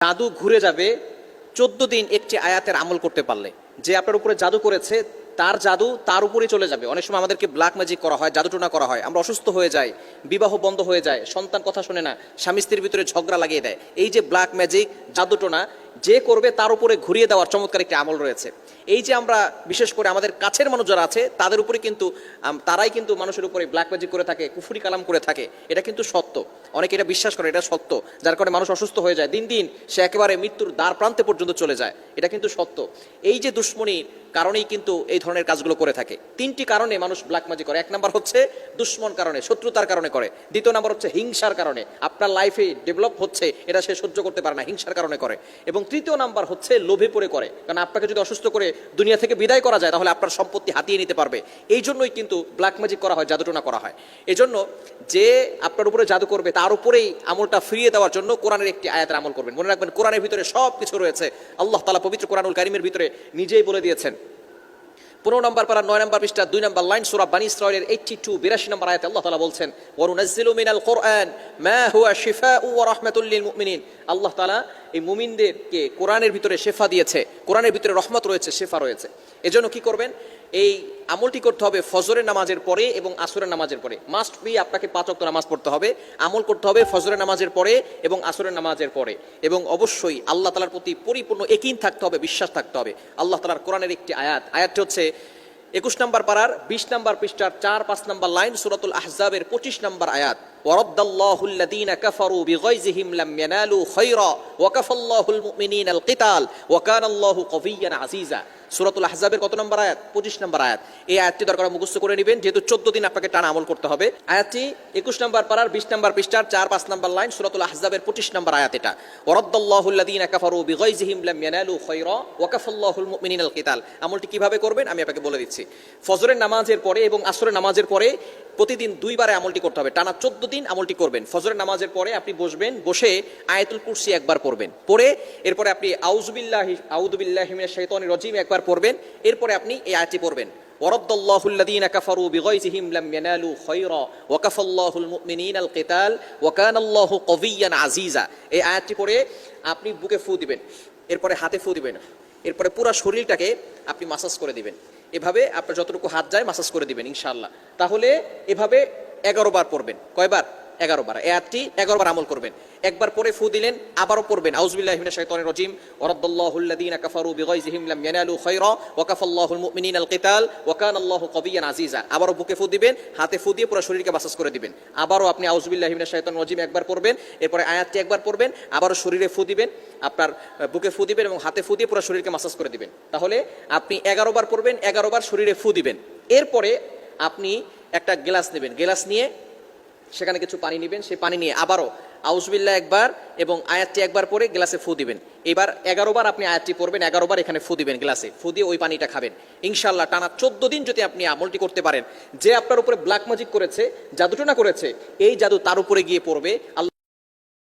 জাদু ঘুরে যাবে 14 দিন একটি আয়াতের আমল করতে পারলে। যে আপনার উপরে জাদু করেছে তার জাদু তার উপরেই চলে যাবে। অনেক সময় আমাদেরকে ব্ল্যাক ম্যাজিক করা হয়, জাদুটোনা করা হয়, আমরা অসুস্থ হয়ে যাই, বিবাহ বন্ধ হয়ে যায়, সন্তান কথা শুনে না, স্বামী স্ত্রীর ভিতরে ঝগড়া লাগিয়ে দেয়। এই যে ব্ল্যাক ম্যাজিক, জাদুটোনা যে করবে তার উপরে ঘুরিয়ে দেওয়ার চমৎকার একটি আমল রয়েছে। এই যে আমরা বিশেষ করে আমাদের কাছের মানুষ যারা আছে তাদের উপরে কিন্তু তারাই কিন্তু মানুষের উপরে ব্ল্যাক ম্যাজিক করে থাকে, কুফরি কালাম করে থাকে, এটা কিন্তু সত্য। অনেকে এটা বিশ্বাস করে, এটা সত্য। যার কারণে মানুষ অসুস্থ হয়ে যায়, দিন দিন সে একেবারে মৃত্যুর দ্বার প্রান্তে পর্যন্ত চলে যায়, এটা কিন্তু সত্য। এই যে দুশ্মনীর কারণেই কিন্তু এই ধরনের কাজগুলো করে থাকে। 3টি কারণে মানুষ ব্ল্যাক ম্যাজিক করে। 1 নাম্বার হচ্ছে দুশ্মন কারণে, শত্রুতার কারণে করে। 2 নাম্বার হচ্ছে হিংসার কারণে, আপনার লাইফে ডেভেলপ হচ্ছে এটা সে সহ্য করতে পারে না, হিংসার কারণে করে। এবং 3য় নাম্বার হচ্ছে লোভে পড়ে করে। কারণ আপনাকে যদি অসুস্থ করে দুনিয়া থেকে বিদায় করা যায় তাহলে আপনার সম্পত্তি হাতিয়ে নিতে পারবে। এই জন্যই কিন্তু ব্ল্যাক ম্যাজিক করা হয়, জাদুটোনা করা হয়। এই জন্য যে আপনার উপরে জাদু করবে তার উপরেই আমলটা ফিরিয়ে দেওয়ার জন্য কোরআনের একটি আয়াতের আমল করবেন। মনে রাখবেন, কোরআনের ভিতরে সব কিছু রয়েছে। আল্লাহ তাআলা পবিত্র কোরআনুল কারীমের ভিতরে নিজেই বলে দিয়েছেন। 15 নম্বর পারা 9 নম্বর পৃষ্ঠা 2 নম্বর লাইন সূরা বানী ইসরাঈলের 82 নম্বর আয়াতে আল্লাহ তাআলা বলছেন, ওয়া নুনাজ্জিলু মিনাল কুরআন মা হুয়া শিফাউ ওয়া রাহমাতুল লিল মুমিনিন। আল্লাহ তাআলা এই মুমিনদেরকে কোরআনের ভিতরে শিফা দিয়েছে, কোরআনের ভিতরে রহমত রয়েছে, শিফা রয়েছে। এজন্য কি করবেন? এই আমলটি করতে হবে ফজরের নামাজের পরে এবং আসরের নামাজের পরে। মাস্ট বি আপনাকে 5 ওয়াক্ত নামাজ পড়তে হবে, আমল করতে হবে ফজরের নামাজের পরে এবং আসরের নামাজের পরে। এবং অবশ্যই আল্লাহ তাআলার প্রতি পরিপূর্ণ ইয়াকিন থাকতে হবে, বিশ্বাস থাকতে হবে। আল্লাহ তাআলার কোরআনের একটি আয়াতটি হচ্ছে 21 নম্বর পারার 20 নম্বর পৃষ্ঠার 4-5 নম্বর লাইন, সূরাতুল আহজাবের 25 নম্বর আয়াত, ওয়ারাদ্দাল্লাহু আল্লাযীনা কাফারু বিগাইযিহিম লাম ইয়ানালু খায়রা ওয়া কাফাল্লাহুল মুমিনিনাল কিতাল ওয়া কানাল্লাহু কাবিয়্যান আজিজা। সূরাতুল আহজাবের কত নম্বর আয়াত? 25 নম্বর আয়াত। এই আয়াতটি দরকার মুখস্থ করে নেবেন, যেহেতু 14 দিন আপনাকে টানা আমল করতে হবে। আয়াতটি 21 নম্বর পারার 20 নম্বর পৃষ্ঠার 4-5 নম্বর লাইন, সূরাতুল আহজাবের 25 নম্বর আয়াত। এটা ওয়ারাদ্দাল্লাহু আল্লাযীনা কাফারু বিগাইযিহিম লাম ইয়ানালু খায়রা ওয়া কাফাল্লাহুল মুমিনিনাল কিতাল। আমলটি কিভাবে করবেন আমি আপনাকে বলে দিচ্ছি। ফজরের নামাজের পরে এবং আসরের নামাজের পরে প্রতিদিন 2 বারে আমলটি করতে হবে। টানা 14 দিন আমলটি করবেন। ফজরের নামাজের পরে আপনি বসবেন, বসে আয়াতুল কুরসি একবার পড়বেন, পড়ে এরপরে আপনি আউযু বিল্লাহি মিনাশ শাইতানির রাজিম একবার পড়বেন। এরপরে আপনি এই আয়াতটি পড়বেন, ওয়ারাদ্দাল্লাহু আল্লাযীনা কাফারু বিগাইযিহিম লাম ইয়ানালু খায়রা ওয়া কাফাল্লাহুল মুমিনিনাল কিতাল ওয়া কানাল্লাহু কাবিয়্যান আজিজা। এই আয়াতটি পড়ে আপনি বুকে ফু দিবেন, এরপরে হাতে ফু দিবেন, এরপরে পুরো শরীরটাকে আপনি মাসাজ করে দিবেন। এভাবে আপনার যতটুকু হাত যায় মাসাজ করে দিবেন ইনশাআল্লাহ। তাহলে এভাবে 11 বার পড়বেন। কয়বার? 11 বার। এই আয়াতটি 11 বার আমল করবেন। একবার পরে ফু দিলেন, আবারও পড়বেন আউযু বিল্লাহি মিনাশ শাইতানির রাজিম, ওয়ারাদ্দাল্লাহু আল্লাযীনা কাফারু বিগাইযিহিম লাম ইয়ানালু খায়রা ওয়া কাফাল্লাহুল মুমিনিনাল কিতাল ওয়া কানাল্লাহু কাবিয়্যান আজিজা। আবারও বুকে ফু দিবেন, হাতে ফু দিয়ে পুরো শরীরকে মাসাজ করে দিবেন। আবারও আপনি আউযু বিল্লাহি মিনাশ শাইতানির রাজিম একবার পড়বেন, এরপরে আয়াতটি একবার পড়বেন, আবারও শরীরে ফু দিবেন, আপনার বুকে ফু দিবেন এবং হাতে ফু দিয়ে পুরো শরীরকে মাসাজ করে দিবেন। তাহলে আপনি 11 বার পড়বেন, 11 বার শরীরে ফু দিবেন। এরপরে আপনি একটা গ্লাস নেবেন, গ্লাস নিয়ে সেখানে কিছু পানি নেবেন, সেই পানি নিয়ে আবারও আউযু বিল্লাহ একবার এবং আয়াতটি একবার পরে গ্লাসে ফু দিবেন। এবার 11 বার আপনি আয়াতটি পড়বেন, 11 বার এখানে ফু দিবেন, গ্লাসে ফু দিয়ে ওই পানিটা খাবেন। ইনশাআল্লাহ টানা 14 দিন যদি আপনি আমলটি করতে পারেন, যে আপনার উপরে ব্ল্যাক ম্যাজিক করেছে, জাদুটোনা করেছে, এই জাদু তার উপরে গিয়ে পড়বে। আল্লাহ